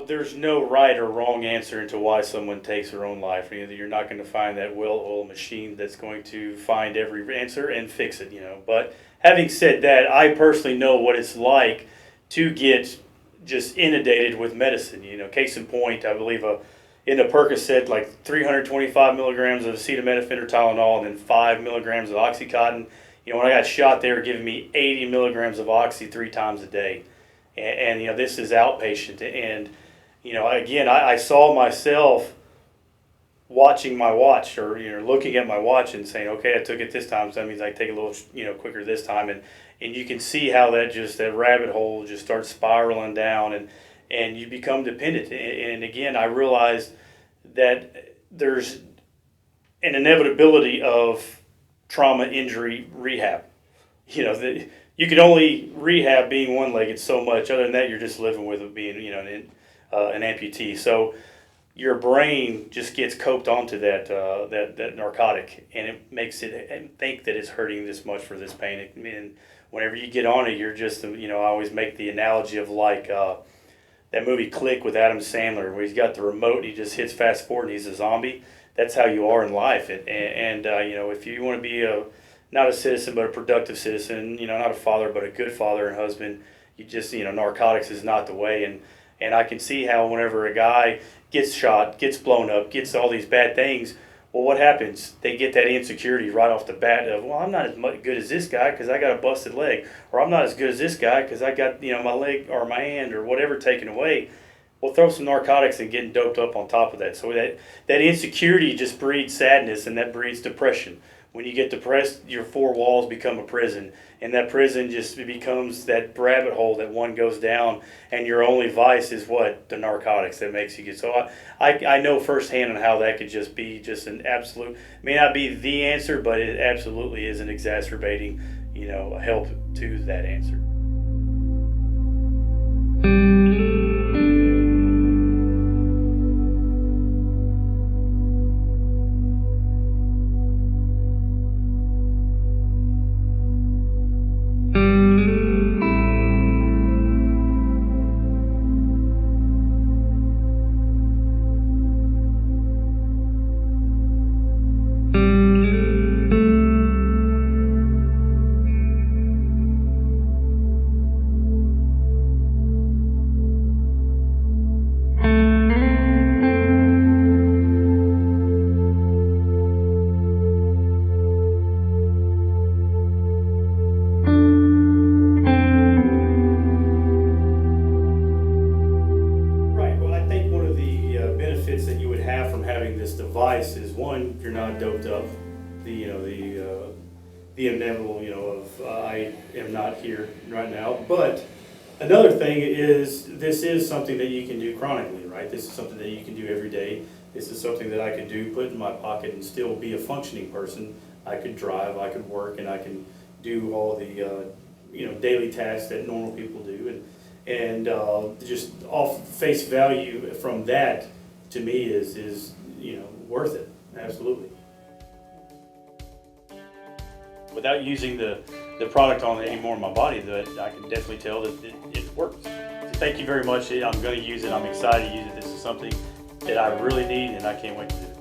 there's no right or wrong answer into why someone takes their own life. You're not going to find that well-oiled machine that's going to find every answer and fix it. But having said that, I personally know what it's like to get just inundated with medicine. Case in point, I believe in a Percocet, like 325 milligrams of acetaminophen or Tylenol, and then 5 milligrams of OxyContin. When I got shot, they were giving me 80 milligrams of Oxy 3 times a day. And this is outpatient. And, again, I saw myself watching my watch, or, looking at my watch and saying, okay, I took it this time, so that means I take a little, quicker this time. And you can see how that rabbit hole just starts spiraling down, and you become dependent. And again, I realized that there's an inevitability of trauma injury rehab. You can only rehab being one-legged so much. Other than that, you're just living with it being, an amputee. So your brain just gets coped onto that narcotic, and it makes it think that it's hurting this much for this pain. And whenever you get on it, you're just, I always make the analogy of like that movie Click with Adam Sandler, where he's got the remote and he just hits fast forward and he's a zombie. That's how you are in life. And if you want to be not a citizen, but a productive citizen, not a father, but a good father and husband, you just, narcotics is not the way. And I can see how whenever a guy gets shot, gets blown up, gets all these bad things, well, what happens? They get that insecurity right off the bat of, well, I'm not as good as this guy because I got a busted leg, or I'm not as good as this guy because I got, my leg or my hand or whatever taken away. Well, throw some narcotics and getting doped up on top of that. So that insecurity just breeds sadness, and that breeds depression. When you get depressed, your four walls become a prison, and that prison just becomes that rabbit hole that one goes down, and your only vice is what? The narcotics that makes you get. So I know firsthand on how that could just be just an absolute, may not be the answer, but it absolutely is an exacerbating, help to that answer. This device is, one, you're not doped up, the inevitable, of I am not here right now. But another thing is, this is something that you can do chronically, right? This is something that you can do every day. This is something that I could do, put in my pocket, and still be a functioning person. I could drive, I could work, and I can do all the daily tasks that normal people do. And just off face value from that, to me, is worth it. Absolutely. Without using the product on any more in my body, that I can definitely tell that it works. So thank you very much. I'm going to use it. I'm excited to use it. This is something that I really need, and I can't wait to do it.